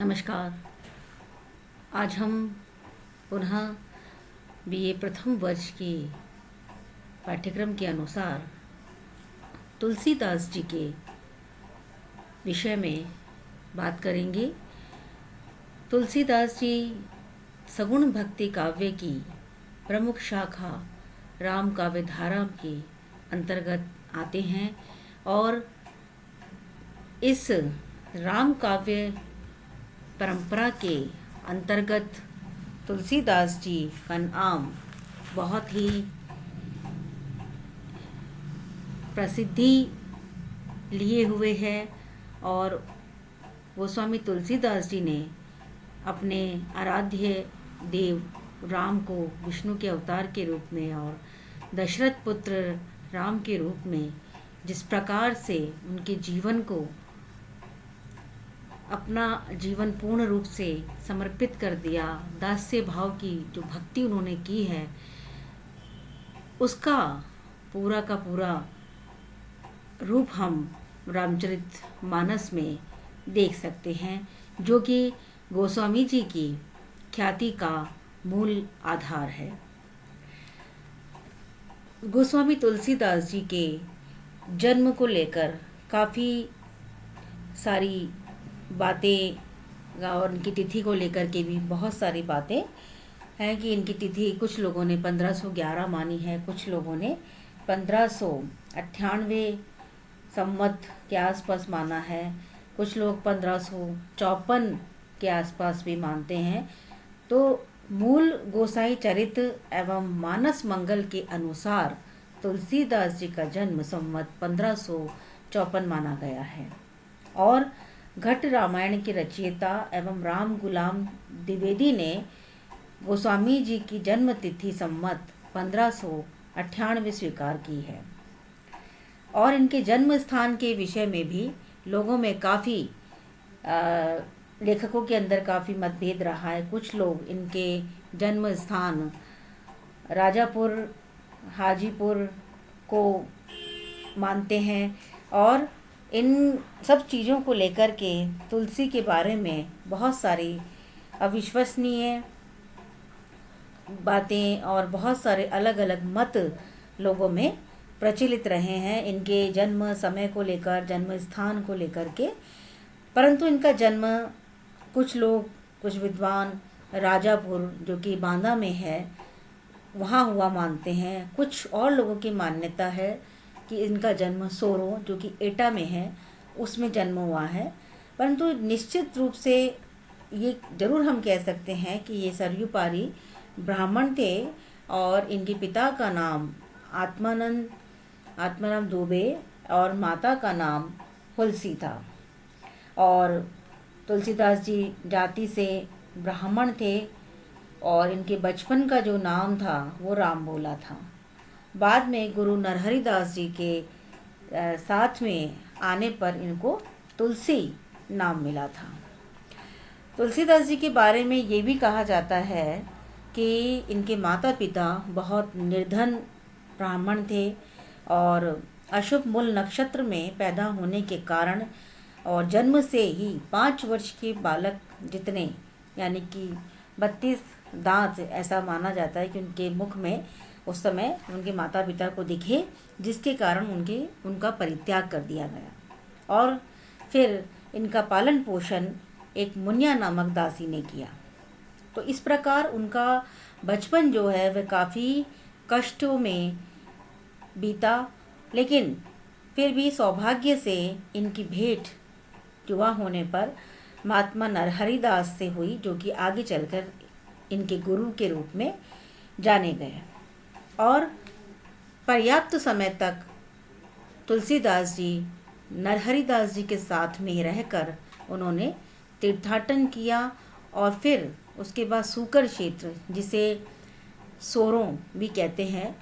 नमस्कार। आज हम पुनः बीए प्रथम वर्ष के पाठ्यक्रम के अनुसार तुलसीदास जी के विषय में बात करेंगे। तुलसीदास जी सगुण भक्ति काव्य की प्रमुख शाखा राम काव्य धारा के अंतर्गत आते हैं और इस राम काव्य परंपरा के अंतर्गत तुलसीदास जी का नाम बहुत ही प्रसिद्धि लिए हुए है और गोस्वामी तुलसीदास जी ने अपने आराध्य देव राम को विष्णु के अवतार के रूप में और दशरथ पुत्र राम के रूप में जिस प्रकार से उनके जीवन को अपना जीवन पूर्ण रूप से समर्पित कर दिया, दास्य भाव की जो भक्ति उन्होंने की है उसका पूरा का पूरा रूप हम रामचरित मानस में देख सकते हैं, जो कि गोस्वामी जी की ख्याति का मूल आधार है। गोस्वामी तुलसीदास जी के जन्म को लेकर काफ़ी सारी बातें और इनकी तिथि को लेकर के भी बहुत सारी बातें हैं कि इनकी तिथि कुछ लोगों ने 1511 मानी है, कुछ लोगों ने 1598 संवत के आसपास माना है, कुछ लोग 1554 के आसपास भी मानते हैं। तो मूल गोसाई चरित एवं मानस मंगल के अनुसार तुलसीदास जी का जन्म संवत 1554 माना गया है और घट रामायण के रचयिता एवं राम गुलाम द्विवेदी ने गोस्वामी जी की जन्म तिथि संवत 1598 स्वीकार की है। और इनके जन्म स्थान के विषय में भी लोगों में काफ़ी लेखकों के अंदर काफ़ी मतभेद रहा है। कुछ लोग इनके जन्म स्थान राजापुर हाजीपुर को मानते हैं और इन सब चीज़ों को लेकर के तुलसी के बारे में बहुत सारी अविश्वसनीय बातें और बहुत सारे अलग अलग मत लोगों में प्रचलित रहे हैं इनके जन्म समय को लेकर, जन्म स्थान को लेकर के। परंतु इनका जन्म कुछ लोग, कुछ विद्वान राजापुर जो कि बांदा में है वहाँ हुआ मानते हैं। कुछ और लोगों की मान्यता है कि इनका जन्म सोरो जो कि एटा में है उसमें जन्म हुआ है। परंतु निश्चित रूप से ये जरूर हम कह सकते हैं कि ये सरयू पारी ब्राह्मण थे और इनके पिता का नाम आत्मानंद दुबे और माता का नाम हुलसी था। और तुलसीदास जी जाति से ब्राह्मण थे और इनके बचपन का जो नाम था वो राम बोला था। बाद में गुरु नरहरि दास जी के साथ में आने पर इनको तुलसी नाम मिला था। तुलसीदास जी के बारे में ये भी कहा जाता है कि इनके माता पिता बहुत निर्धन ब्राह्मण थे और अशुभ मूल नक्षत्र में पैदा होने के कारण और जन्म से ही 5 वर्ष के बालक जितने यानी कि 32 दांत ऐसा माना जाता है कि उनके मुख में उस समय उनके माता पिता को दिखे, जिसके कारण उनका परित्याग कर दिया गया और फिर इनका पालन पोषण एक मुनिया नामक दासी ने किया। तो इस प्रकार उनका बचपन जो है वह काफ़ी कष्टों में बीता, लेकिन फिर भी सौभाग्य से इनकी भेंट युवा होने पर महात्मा नरहरि दास से हुई, जो कि आगे चलकर इनके गुरु के रूप में जाने गए। और पर्याप्त समय तक तुलसीदास जी नरहरि दास जी के साथ में रहकर उन्होंने तीर्थाटन किया और फिर उसके बाद सूकर क्षेत्र जिसे सोरों भी कहते हैं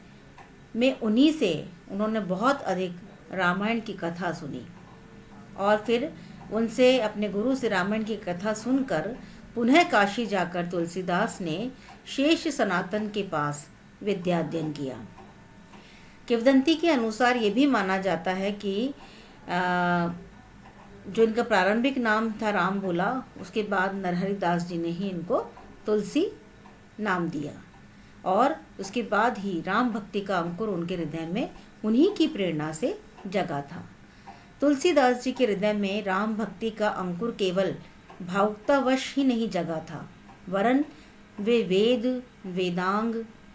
में उन्हीं से उन्होंने बहुत अधिक रामायण की कथा सुनी और फिर उनसे अपने गुरु से रामायण की कथा सुनकर पुनः काशी जाकर तुलसीदास ने शेष सनातन के पास विद्याध्ययन किया। किंवदंती के अनुसार ये भी माना जाता है कि जो इनका प्रारंभिक नाम था राम बोला, उसके बाद नरहरि दास जी ने ही इनको तुलसी नाम दिया और उसके बाद ही राम भक्ति का अंकुर उनके हृदय में उन्हीं की प्रेरणा से जगा था। तुलसीदास जी के हृदय में राम भक्ति का अंकुर केवल भावुकतावश ही नहीं जगा था, वरन वे वेद, वेदांग,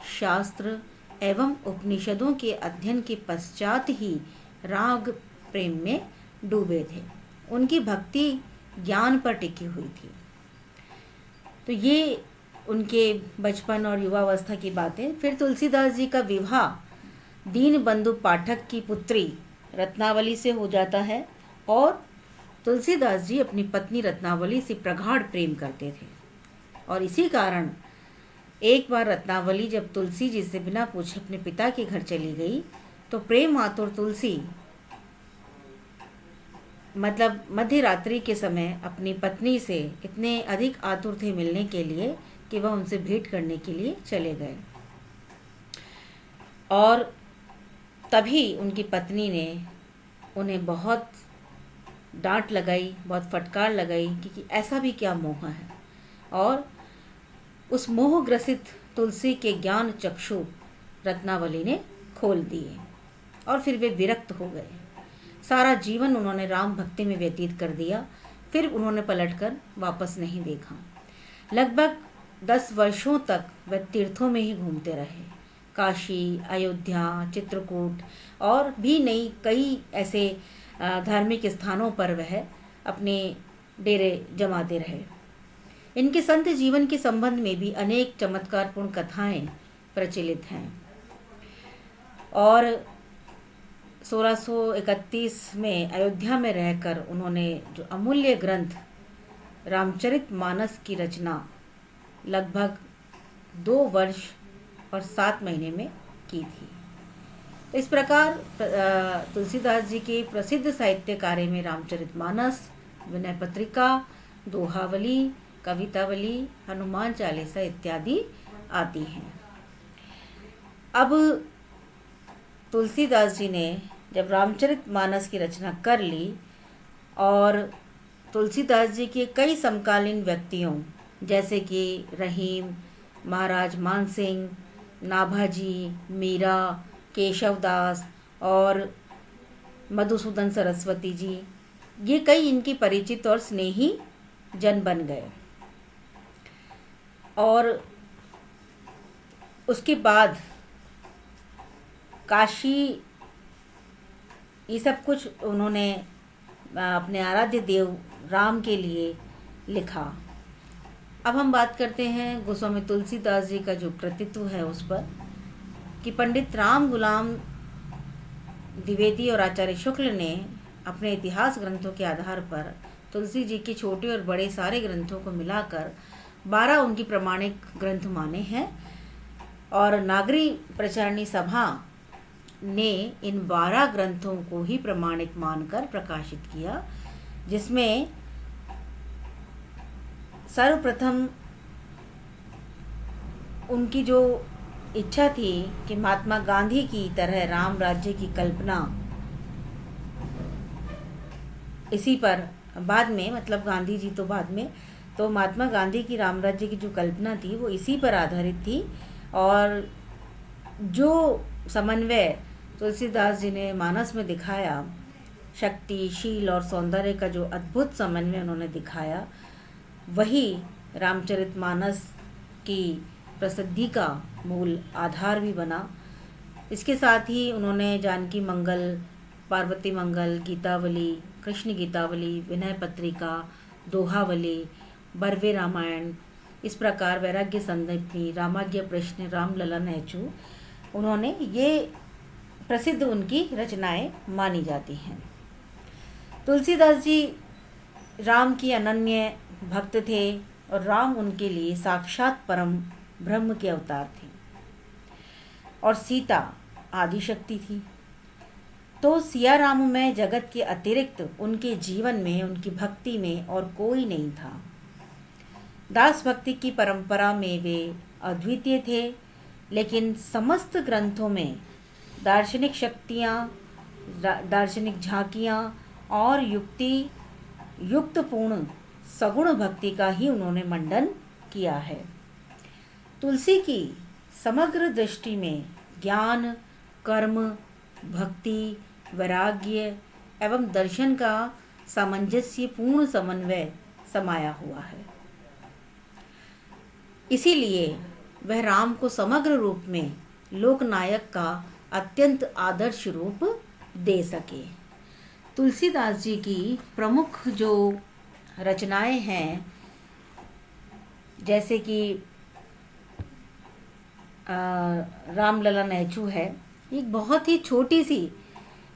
शास्त्र एवं उपनिषदों के अध्ययन के पश्चात ही राग प्रेम में डूबे थे। उनकी भक्ति ज्ञान पर टिकी हुई थी। तो ये उनके बचपन और युवावस्था की बातें। फिर तुलसीदास जी का विवाह दीन बंधु पाठक की पुत्री रत्नावली से हो जाता है और तुलसीदास जी अपनी पत्नी रत्नावली से प्रगाढ़ प्रेम करते थे और इसी कारण एक बार रत्नावली जब तुलसी जी से बिना पूछे अपने पिता के घर चली गई तो प्रेम आतुर तुलसी मतलब मध्य रात्रि के समय अपनी पत्नी से इतने अधिक आतुर थे मिलने के लिए कि वह उनसे भेंट करने के लिए चले गए और तभी उनकी पत्नी ने उन्हें बहुत डांट लगाई, बहुत फटकार लगाई कि ऐसा भी क्या मोह है, और उस मोह ग्रसित तुलसी के ज्ञान चक्षु रत्नावली ने खोल दिए और फिर वे विरक्त हो गए। सारा जीवन उन्होंने राम भक्ति में व्यतीत कर दिया। फिर उन्होंने पलटकर वापस नहीं देखा। लगभग 10 वर्षों तक वे तीर्थों में ही घूमते रहे। काशी, अयोध्या, चित्रकूट और भी नई कई ऐसे धार्मिक स्थानों पर वह अपने डेरे जमाते रहे। इनके संत जीवन के संबंध में भी अनेक चमत्कारपूर्ण कथाएं प्रचलित हैं और 1631 में अयोध्या में रहकर उन्होंने जो अमूल्य ग्रंथ रामचरितमानस की रचना लगभग 2 वर्ष और 7 महीने में की थी। इस प्रकार तुलसीदास जी के प्रसिद्ध साहित्य कार्य में रामचरितमानस, विनय पत्रिका, दोहावली, कवितावली, हनुमान चालीसा इत्यादि आती हैं। अब तुलसीदास जी ने जब रामचरितमानस की रचना कर ली और तुलसीदास जी के कई समकालीन व्यक्तियों जैसे कि रहीम, महाराज मानसिंह, नाभाजी, मीरा, केशवदास और मधुसूदन सरस्वती जी, ये कई इनकी परिचित और स्नेही जन बन गए। और उसके बाद काशी, ये सब कुछ उन्होंने अपने आराध्य देव राम के लिए लिखा। अब हम बात करते हैं गोस्वामी तुलसीदास जी का जो कृतित्व है उस पर, कि पंडित राम गुलाम द्विवेदी और आचार्य शुक्ल ने अपने इतिहास ग्रंथों के आधार पर तुलसी जी के छोटे और बड़े सारे ग्रंथों को मिलाकर 12 उनकी प्रमाणिक ग्रंथ माने हैं और नागरी प्रचारणी सभा ने इन 12 ग्रंथों को ही प्रमाणिक मानकर प्रकाशित किया, जिसमें सर्वप्रथम उनकी जो इच्छा थी कि महात्मा गांधी की तरह राम राज्य की कल्पना इसी पर बाद में, मतलब गांधी जी तो बाद में, तो महात्मा गांधी की राम राज्य की जो कल्पना थी वो इसी पर आधारित थी। और जो समन्वय तुलसीदास जी ने मानस में दिखाया, शक्ति, शील और सौंदर्य का जो अद्भुत समन्वय उन्होंने दिखाया, वही रामचरितमानस की प्रसिद्धि का मूल आधार भी बना। इसके साथ ही उन्होंने जानकी मंगल, पार्वती मंगल, गीतावली, कृष्ण गीतावली, विनय पत्रिका, दोहावली, बर्वे रामायण, इस प्रकार वैराग्य संदीपनी, रामाज्ञ प्रश्न, रामलला नैचू, उन्होंने ये प्रसिद्ध उनकी रचनाएं मानी जाती हैं। तुलसीदास जी राम की अनन्य भक्त थे और राम उनके लिए साक्षात परम ब्रह्म के अवतार थे और सीता आदि शक्ति थी। तो सिया राम में जगत के अतिरिक्त उनके जीवन में, उनकी भक्ति में और कोई नहीं था। दास भक्ति की परंपरा में वे अद्वितीय थे, लेकिन समस्त ग्रंथों में दार्शनिक शक्तियाँ, दार्शनिक झांकियाँ और युक्ति युक्त पूर्ण सगुण भक्ति का ही उन्होंने मंडन किया है। तुलसी की समग्र दृष्टि में ज्ञान, कर्म, भक्ति, वैराग्य एवं दर्शन का सामंजस्य पूर्ण समन्वय समाया हुआ है। इसीलिए वह राम को समग्र रूप में लोकनायक का अत्यंत आदर्श रूप दे सके। तुलसीदास जी की प्रमुख जो रचनाएं हैं, जैसे कि रामलला नैचू है, एक बहुत ही छोटी सी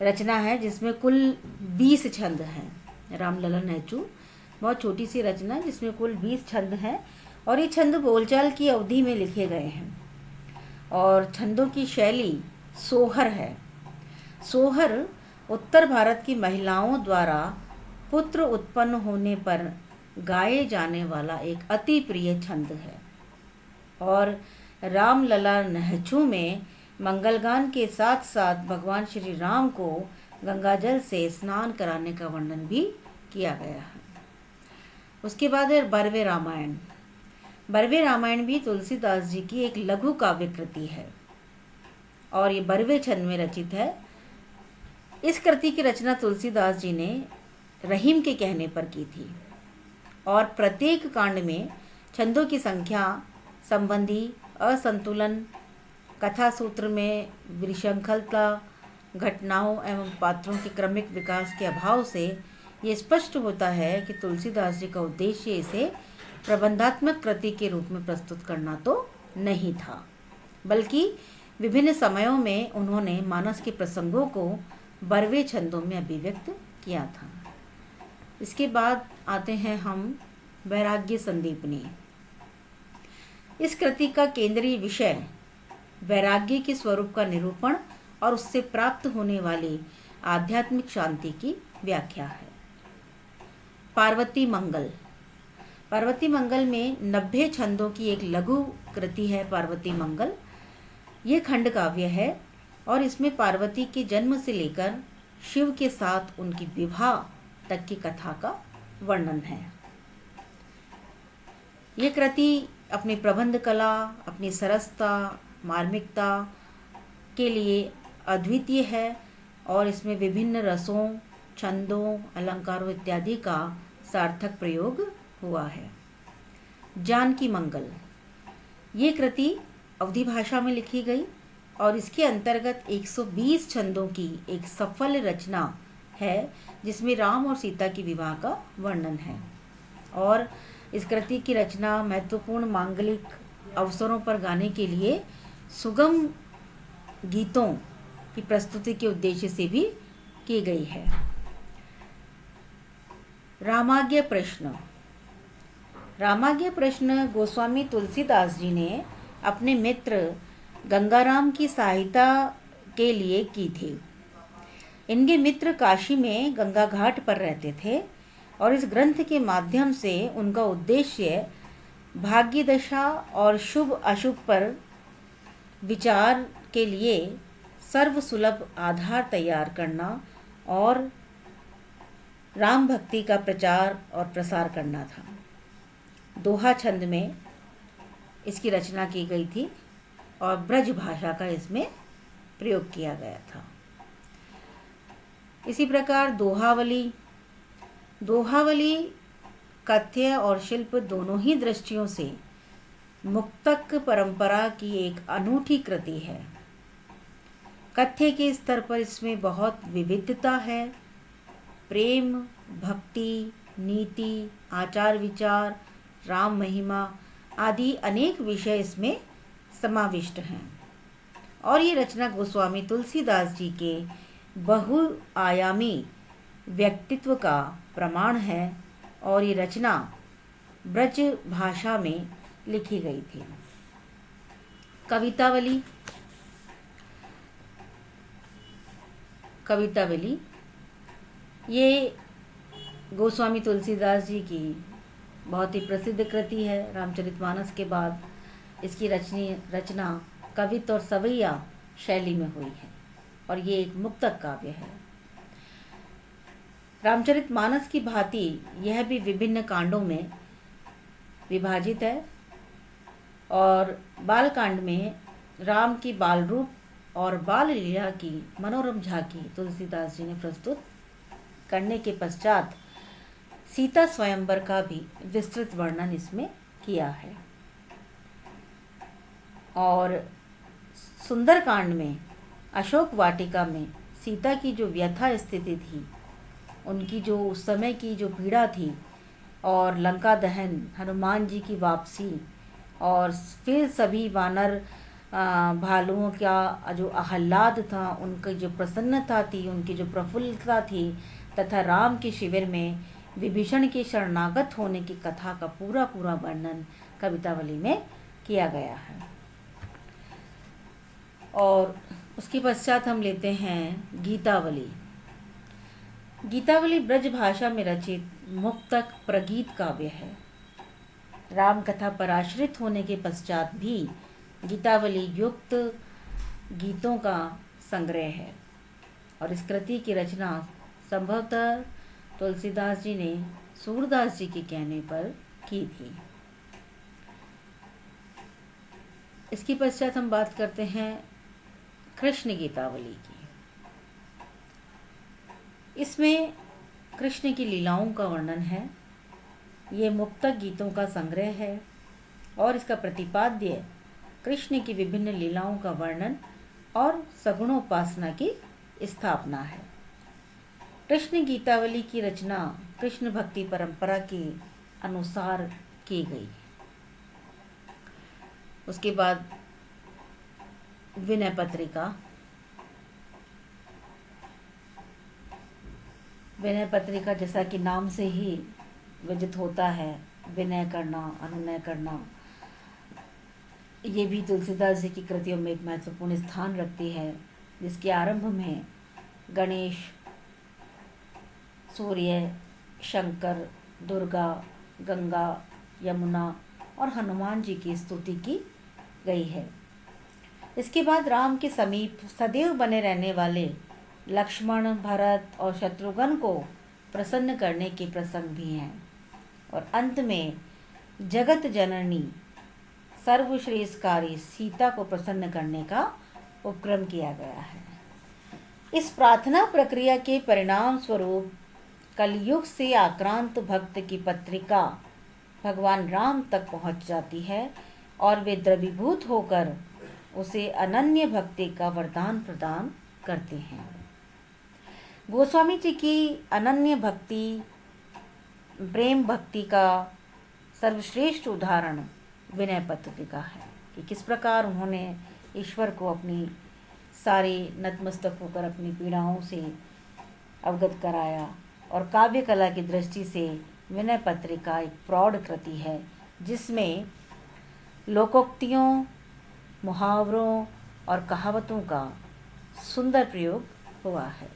रचना है जिसमें कुल 20 छंद हैं। रामलला नैचू बहुत छोटी सी रचना है जिसमें कुल 20 छंद हैं और ये छंद बोलचाल की अवधि में लिखे गए हैं और छंदों की शैली सोहर है। सोहर उत्तर भारत की महिलाओं द्वारा पुत्र उत्पन्न होने पर गाए जाने वाला एक अति प्रिय छंद है और रामलला नहचू में मंगलगान के साथ साथ भगवान श्री राम को गंगाजल से स्नान कराने का वर्णन भी किया गया है। उसके बाद है बरवे रामायण। बरवे रामायण भी तुलसीदास जी की एक लघु काव्य कृति है और ये बरवे छंद में रचित है। इस कृति की रचना तुलसीदास जी ने रहीम के कहने पर की थी और प्रत्येक कांड में छंदों की संख्या संबंधी असंतुलन, कथा सूत्र में विशृंखलता, घटनाओं एवं पात्रों के क्रमिक विकास के अभाव से ये स्पष्ट होता है कि तुलसीदास जी का उद्देश्य इसे प्रबंधात्मक कृति के रूप में प्रस्तुत करना तो नहीं था, बल्कि विभिन्न समयों में उन्होंने मानस के प्रसंगों को बरवे छंदों में अभिव्यक्त किया था। इसके बाद आते हैं हम वैराग्य संदीपनी। इस कृति का केंद्रीय विषय वैराग्य के स्वरूप का निरूपण और उससे प्राप्त होने वाली आध्यात्मिक शांति की व्याख्या है। पार्वती मंगल। पार्वती मंगल में 90 छंदों की एक लघु कृति है पार्वती मंगल। ये खंड काव्य है और इसमें पार्वती के जन्म से लेकर शिव के साथ उनकी विवाह तक की कथा का वर्णन है। ये कृति अपनी प्रबंध कला, अपनी सरसता, मार्मिकता के लिए अद्वितीय है और इसमें विभिन्न रसों, छंदों, अलंकारों इत्यादि का सार्थक प्रयोग हुआ है। जानकी मंगल। ये कृति अवधी भाषा में लिखी गई और इसके अंतर्गत 120 छंदों की एक सफल रचना है जिसमें राम और सीता की विवाह का वर्णन है और इस कृति की रचना महत्वपूर्ण मांगलिक अवसरों पर गाने के लिए सुगम गीतों की प्रस्तुति के उद्देश्य से भी की गई है। रामाज्ञ प्रश्न। रामाज्ञ प्रश्न गोस्वामी तुलसीदास जी ने अपने मित्र गंगाराम की सहायता के लिए की थी। इनके मित्र काशी में गंगा घाट पर रहते थे और इस ग्रंथ के माध्यम से उनका उद्देश्य भाग्य दशा और शुभ अशुभ पर विचार के लिए सर्वसुलभ आधार तैयार करना और राम भक्ति का प्रचार और प्रसार करना था। दोहा छंद में इसकी रचना की गई थी और ब्रज भाषा का इसमें प्रयोग किया गया था। इसी प्रकार दोहावली। दोहावली कथ्य और शिल्प दोनों ही दृष्टियों से मुक्तक परंपरा की एक अनूठी कृति है। कथ्य के स्तर पर इसमें बहुत विविधता है। प्रेम, भक्ति, नीति, आचार विचार, राम महिमा आदि अनेक विषय इसमें समाविष्ट हैं और ये रचना गोस्वामी तुलसीदास जी के बहुआयामी व्यक्तित्व का प्रमाण है और ये रचना ब्रज भाषा में लिखी गई थी। कवितावली। कवितावली ये गोस्वामी तुलसीदास जी की बहुत ही प्रसिद्ध कृति है। रामचरितमानस के बाद इसकी रचना कवित्त और सवैया शैली में हुई है और ये एक मुक्तक काव्य है। रामचरितमानस की भांति यह भी विभिन्न कांडों में विभाजित है और बाल कांड में राम की बाल रूप और बाल लीला की मनोरम झांकी तुलसीदास जी ने प्रस्तुत करने के पश्चात सीता स्वयंवर का भी विस्तृत वर्णन इसमें किया है। और सुंदरकांड में अशोक वाटिका में सीता की जो व्यथा स्थिति थी, उनकी जो उस समय की जो पीड़ा थी, और लंका दहन, हनुमान जी की वापसी, और फिर सभी वानर भालुओं का जो आह्लाद था, उनकी जो प्रसन्नता थी, उनकी जो प्रफुल्लता थी, तथा राम के शिविर में विभीषण के शरणागत होने की कथा का पूरा पूरा वर्णन कवितावली में किया गया है। और उसके पश्चात हम लेते हैं गीतावली। गीतावली ब्रज भाषा में रचित मुक्तक प्रगीत काव्य है। राम कथा पर आश्रित होने के पश्चात भी गीतावली युक्त गीतों का संग्रह है और इस कृति की रचना संभवतः तुलसीदास जी ने सूरदास जी के कहने पर की थी। इसके पश्चात हम बात करते हैं कृष्ण गीतावली की। इसमें कृष्ण की लीलाओं का वर्णन है। ये मुक्तक गीतों का संग्रह है और इसका प्रतिपाद्य कृष्ण की विभिन्न लीलाओं का वर्णन और सगुणोपासना की स्थापना है। कृष्ण गीतावली की रचना कृष्ण भक्ति परंपरा के अनुसार की गई। उसके बाद विनय पत्रिका। विनय पत्रिका जैसा कि नाम से ही विदित होता है, विनय करना, अनुनय करना, ये भी तुलसीदास जी की कृतियों में एक महत्वपूर्ण स्थान रखती है, जिसके आरंभ में गणेश, सूर्य, शंकर, दुर्गा, गंगा, यमुना और हनुमान जी की स्तुति की गई है। इसके बाद राम के समीप सदैव बने रहने वाले लक्ष्मण, भरत और शत्रुघ्न को प्रसन्न करने के प्रसंग भी हैं और अंत में जगत जननी सर्वश्रेष्ठकारी सीता को प्रसन्न करने का उपक्रम किया गया है। इस प्रार्थना प्रक्रिया के परिणाम स्वरूप कलयुग से आक्रांत भक्त की पत्रिका भगवान राम तक पहुंच जाती है और वे द्रवीभूत होकर उसे अनन्य भक्ति का वरदान प्रदान करते हैं। गोस्वामी जी की अनन्य भक्ति, प्रेम भक्ति का सर्वश्रेष्ठ उदाहरण विनय पत्रिका है कि किस प्रकार उन्होंने ईश्वर को अपनी सारी नतमस्तक होकर अपनी पीड़ाओं से अवगत कराया। और काव्य कला की दृष्टि से विनय पत्रिका एक प्रौढ़ कृति है, जिसमें लोकोक्तियों, मुहावरों और कहावतों का सुंदर प्रयोग हुआ है।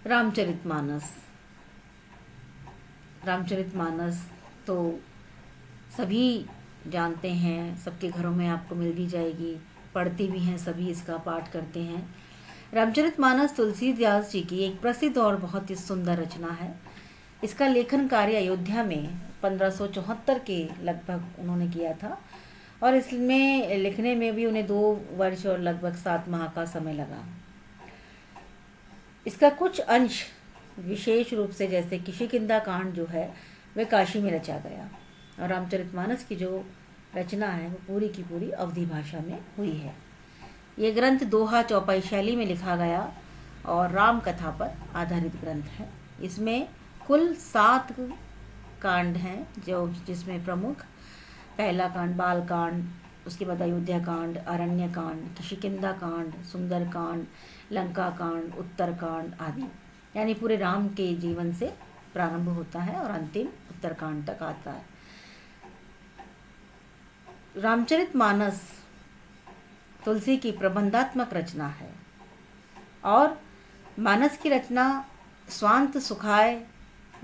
रामचरितमानस। रामचरितमानस तो सभी जानते हैं, सबके घरों में आपको मिल भी जाएगी, पढ़ते भी हैं, सभी इसका पाठ करते हैं। रामचरितमानस तुलसीदास जी की एक प्रसिद्ध और बहुत ही सुंदर रचना है। इसका लेखन कार्य अयोध्या में 1574 के लगभग उन्होंने किया था और इसमें लिखने में भी उन्हें 2 वर्ष और लगभग 7 माह का समय लगा। इसका कुछ अंश विशेष रूप से, जैसे किष्किंधा कांड जो है, वह काशी में रचा गया और रामचरितमानस की जो रचना है वो पूरी की पूरी अवधी भाषा में हुई है। ये ग्रंथ दोहा चौपाई शैली में लिखा गया और राम कथा पर आधारित ग्रंथ है। इसमें कुल 7 कांड हैं, जिसमें प्रमुख पहला कांड बाल कांड, उसके बाद अयोध्या कांड, अरण्य कांड, किष्किंधा कांड, सुंदर कांड, लंका कांड, उत्तर कांड आदि, यानी पूरे राम के जीवन से प्रारंभ होता है और अंतिम उत्तर कांड तक आता है। रामचरितमानस तुलसी की प्रबंधात्मक रचना है और मानस की रचना स्वांत सुखाय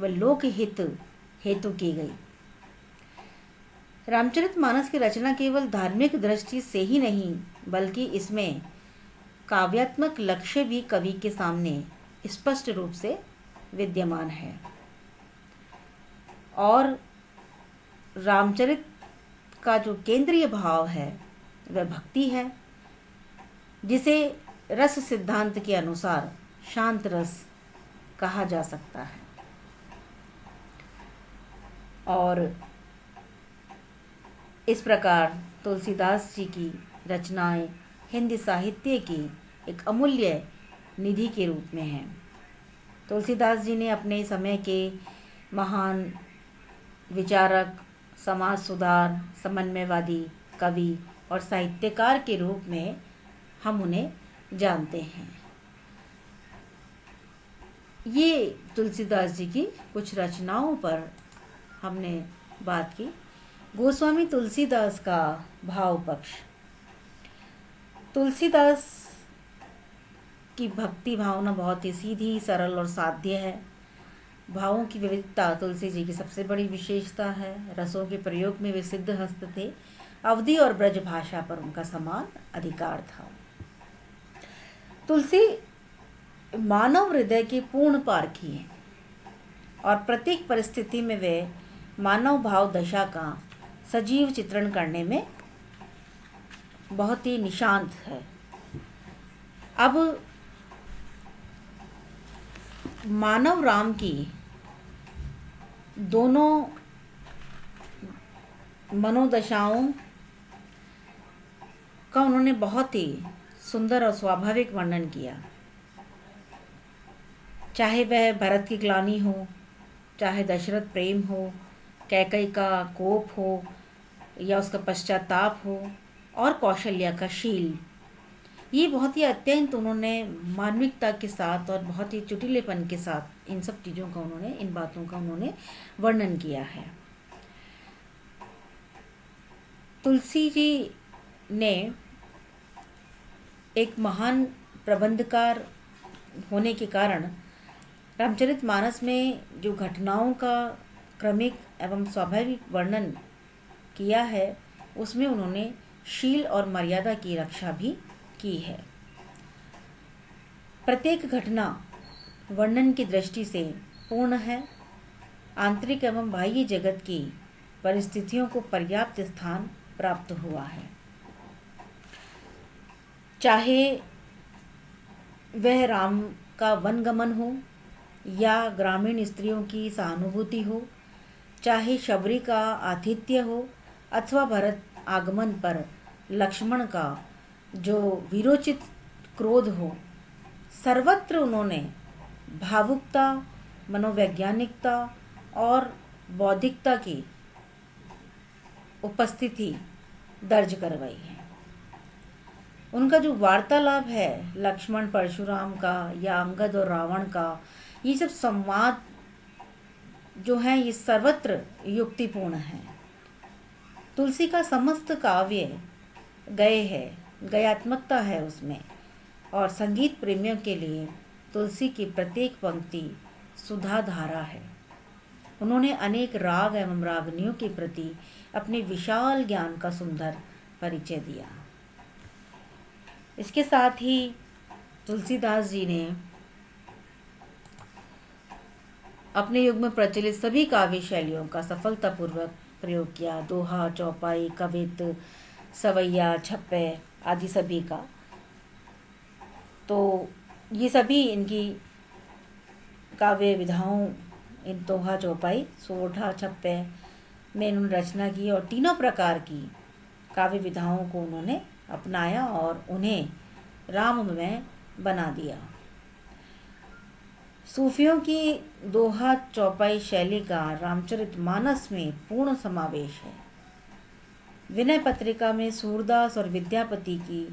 व लोकहित हेतु की गई। रामचरितमानस की रचना केवल धार्मिक दृष्टि से ही नहीं, बल्कि इसमें काव्यात्मक लक्ष्य भी कवि के सामने स्पष्ट रूप से विद्यमान है। और रामचरित का जो केंद्रीय भाव है वह भक्ति है, जिसे रस सिद्धांत के अनुसार शांत रस कहा जा सकता है। और इस प्रकार तुलसीदास जी की रचनाएं हिंदी साहित्य की एक अमूल्य निधि के रूप में हैं। तुलसीदास जी ने अपने समय के महान विचारक, समाज सुधार, समन्वयवादी, कवि और साहित्यकार के रूप में हम उन्हें जानते हैं। ये तुलसीदास जी की कुछ रचनाओं पर हमने बात की। गोस्वामी तुलसीदास का भाव पक्ष। तुलसीदास की भक्ति भावना बहुत ही सीधी, सरल और साध्य है। भावों की विविधता तुलसी जी की सबसे बड़ी विशेषता है। रसों के प्रयोग में वे सिद्ध हस्त थे। अवधी और ब्रज भाषा पर उनका समान अधिकार था। तुलसी मानव हृदय के पूर्ण पारखी हैं और प्रत्येक परिस्थिति में वे मानव भाव दशा का सजीव चित्रण करने में बहुत ही निशांत है। अब मानव राम की दोनों मनोदशाओं का उन्होंने बहुत ही सुंदर और स्वाभाविक वर्णन किया। चाहे वह भरत की ग्लानि हो, चाहे दशरथ प्रेम हो, कैकई का कोप हो या उसका पश्चाताप हो, और कौशल्या का शील, ये बहुत ही अत्यंत उन्होंने मानविकता के साथ और बहुत ही चुटिलेपन के साथ इन सब चीज़ों का उन्होंने, इन बातों का उन्होंने वर्णन किया है। तुलसी जी ने एक महान प्रबंधकार होने के कारण रामचरितमानस में जो घटनाओं का क्रमिक एवं स्वाभाविक वर्णन किया है, उसमें उन्होंने शील और मर्यादा की रक्षा भी की है। प्रत्येक घटना वर्णन की दृष्टि से पूर्ण है। आंतरिक एवं बाह्य जगत की परिस्थितियों को पर्याप्त स्थान प्राप्त हुआ है। चाहे वह राम का वनगमन हो या ग्रामीण स्त्रियों की सहानुभूति हो, चाहे शबरी का आतिथ्य हो अथवा भरत आगमन पर लक्ष्मण का जो वीरोचित क्रोध हो, सर्वत्र उन्होंने भावुकता, मनोवैज्ञानिकता और बौद्धिकता की उपस्थिति दर्ज करवाई है। उनका जो वार्तालाप है लक्ष्मण परशुराम का या अंगद और रावण का, ये सब संवाद जो है ये सर्वत्र युक्तिपूर्ण है। तुलसी का समस्त काव्य गए है, गयात्मकता है उसमें, और संगीत प्रेमियों के लिए तुलसी की प्रत्येक पंक्ति सुधा धारा है। उन्होंने अनेक राग एवं रागनियों के प्रति अपने विशाल ज्ञान का सुंदर परिचय दिया। इसके साथ ही तुलसीदास जी ने अपने युग में प्रचलित सभी काव्य शैलियों का सफलतापूर्वक प्रयोग किया। दोहा, चौपाई, कवित, सवैया, छप्पे आदि सभी का। तो ये सभी इनकी काव्य विधाओं, इन दोहा, चौपाई, सोरठा, छप्पे में इन्होंने रचना की और तीनों प्रकार की काव्य विधाओं को उन्होंने अपनाया और उन्हें राममय बना दिया। सूफियों की दोहा चौपाई शैली का रामचरितमानस में पूर्ण समावेश है। विनय पत्रिका में सूरदास और विद्यापति की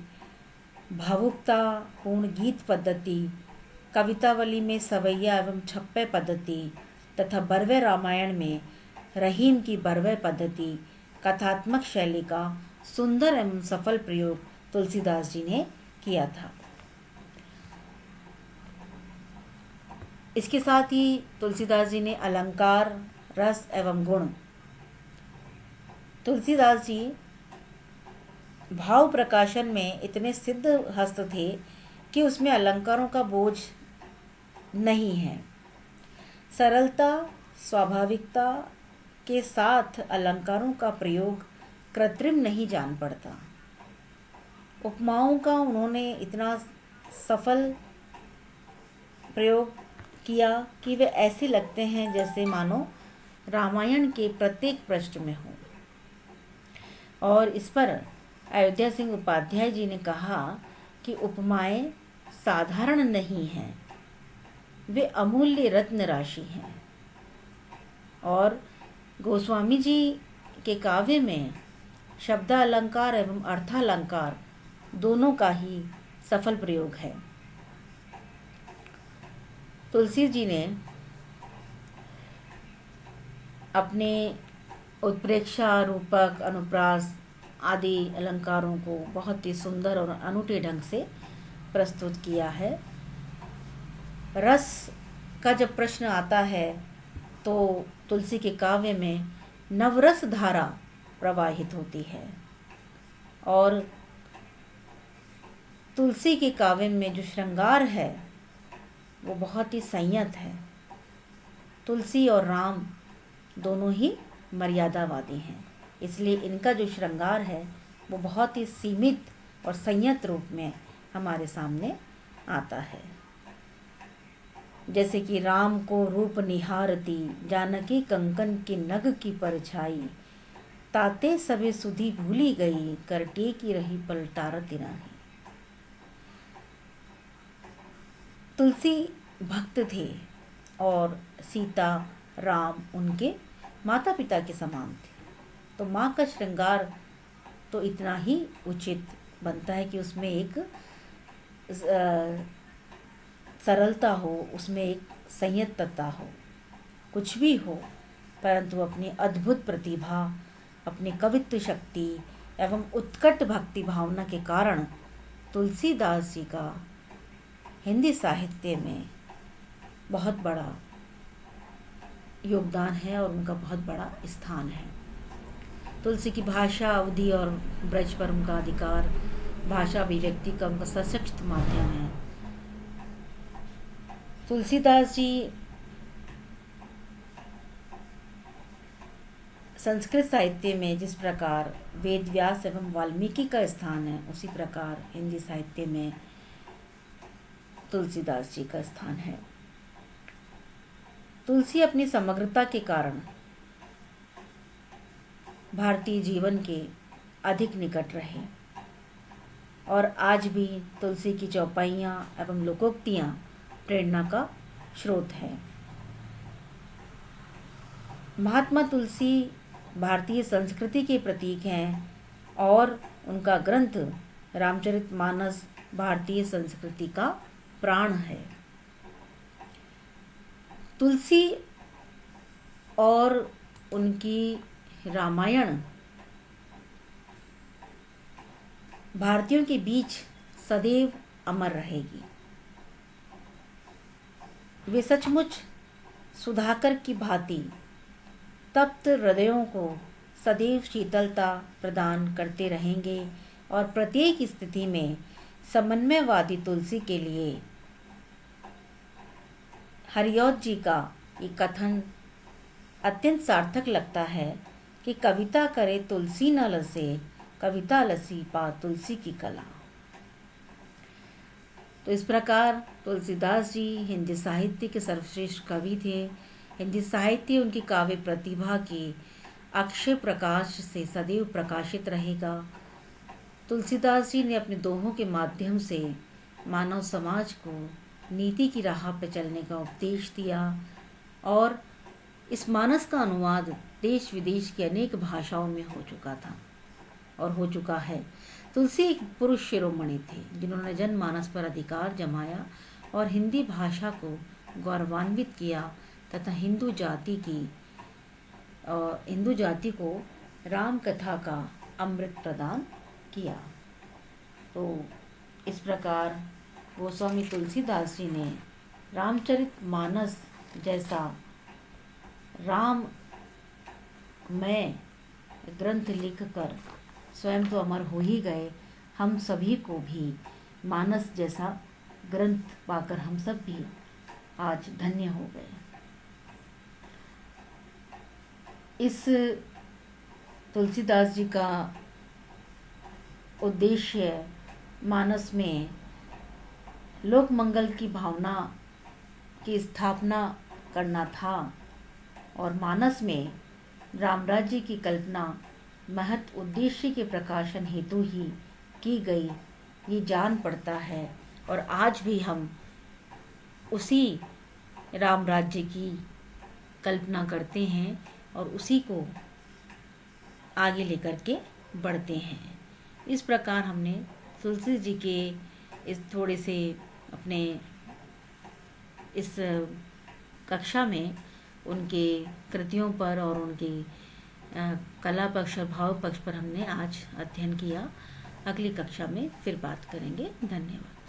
भावुकता पूर्ण गीत पद्धति, कवितावली में सवैया एवं छप्पे पद्धति तथा बरवे रामायण में रहीम की बरवे पद्धति, कथात्मक शैली का सुंदर एवं सफल प्रयोग तुलसीदास जी ने किया था। इसके साथ ही तुलसीदास जी ने अलंकार, रस एवं गुण, तुलसीदास जी भाव प्रकाशन में इतने सिद्ध हस्त थे कि उसमें अलंकारों का बोझ नहीं है। सरलता, स्वाभाविकता के साथ अलंकारों का प्रयोग कृत्रिम नहीं जान पड़ता। उपमाओं का उन्होंने इतना सफल प्रयोग किया कि वे ऐसे लगते हैं जैसे मानो रामायण के प्रत्येक पृष्ठ में हो। और इस पर अयोध्या सिंह उपाध्याय जी ने कहा कि उपमाएं साधारण नहीं हैं, वे अमूल्य रत्न राशि हैं। और गोस्वामी जी के काव्य में शब्दालंकार एवं अर्थालंकार दोनों का ही सफल प्रयोग है। तुलसी जी ने अपने उत्प्रेक्षा, रूपक, अनुप्रास आदि अलंकारों को बहुत ही सुंदर और अनूठे ढंग से प्रस्तुत किया है। रस का जब प्रश्न आता है तो तुलसी के काव्य में नवरस धारा प्रवाहित होती है। और तुलसी के काव्य में जो श्रृंगार है वो बहुत ही संयत है। तुलसी और राम दोनों ही मर्यादावादी हैं, इसलिए इनका जो श्रृंगार है वो बहुत ही सीमित और संयत रूप में हमारे सामने आता है। जैसे कि राम को रूप निहारती, जानकी कंकन की नग की परछाई, ताते सबे सुधी भूली गई, करटे की रही पलटारती नाही। तुलसी भक्त थे और सीता, राम उनके माता पिता के समान थे। तो माँ का श्रृंगार तो इतना ही उचित बनता है कि उसमें एक सरलता हो, उसमें एक संयतता हो, कुछ भी हो, परंतु अपनी अद्भुत प्रतिभा, अपनी कवित्व शक्ति एवं उत्कट भक्ति भावना के कारण तुलसीदास जी का हिंदी साहित्य में बहुत बड़ा योगदान है और उनका बहुत बड़ा स्थान है। तुलसी की भाषा, अवधि और ब्रज पर उनका अधिकार, भाषा अभिव्यक्ति का उनका सशक्त माध्यम है। तुलसीदास जी संस्कृत साहित्य में जिस प्रकार वेद व्यास एवं वाल्मीकि का स्थान है, उसी प्रकार हिंदी साहित्य में तुलसीदास जी का स्थान है। तुलसी अपनी समग्रता के कारण भारतीय जीवन के अधिक निकट रहे और आज भी तुलसी की चौपाइयाँ एवं लोकोक्तियाँ प्रेरणा का स्रोत है। महात्मा तुलसी भारतीय संस्कृति के प्रतीक हैं और उनका ग्रंथ रामचरितमानस भारतीय संस्कृति का प्राण है। तुलसी और उनकी रामायण भारतीयों के बीच सदैव अमर रहेगी। वे सचमुच सुधाकर की भांति तप्त हृदयों को सदैव शीतलता प्रदान करते रहेंगे और प्रत्येक स्थिति में समन्वयवादी तुलसी के लिए हरिऔध जी का ये कथन अत्यंत सार्थक लगता है कि कविता करे तुलसी न लसे, कविता लसी पा तुलसी की कला। तो इस प्रकार तुलसीदास जी हिंदी साहित्य के सर्वश्रेष्ठ कवि थे। हिंदी साहित्य उनकी काव्य प्रतिभा के अक्षय प्रकाश से सदैव प्रकाशित रहेगा। तुलसीदास जी ने अपने दोहों के माध्यम से मानव समाज को नीति की राह पर चलने का उपदेश दिया और इस मानस का अनुवाद देश विदेश की अनेक भाषाओं में हो चुका था और हो चुका है। तुलसी एक पुरुष शिरोमणि थे जिन्होंने जनमानस पर अधिकार जमाया और हिंदी भाषा को गौरवान्वित किया तथा हिंदू जाति को राम कथा का अमृत प्रदान किया। तो इस प्रकार गोस्वामी तुलसीदास जी ने रामचरितमानस जैसा राम में ग्रंथ लिखकर स्वयं तो अमर हो ही गए, हम सभी को भी मानस जैसा ग्रंथ पाकर हम सब भी आज धन्य हो गए। इस तुलसीदास जी का उद्देश्य मानस में लोक मंगल की भावना की स्थापना करना था और मानस में राम राज्य की कल्पना महत उद्देश्य के प्रकाशन हेतु ही की गई, ये जान पड़ता है। और आज भी हम उसी राम राज्य की कल्पना करते हैं और उसी को आगे लेकर के बढ़ते हैं। इस प्रकार हमने तुलसी जी के इस थोड़े से अपने इस कक्षा में उनके कृतियों पर और उनकी कला पक्ष और भाव पक्ष पर हमने आज अध्ययन किया। अगली कक्षा में फिर बात करेंगे। धन्यवाद।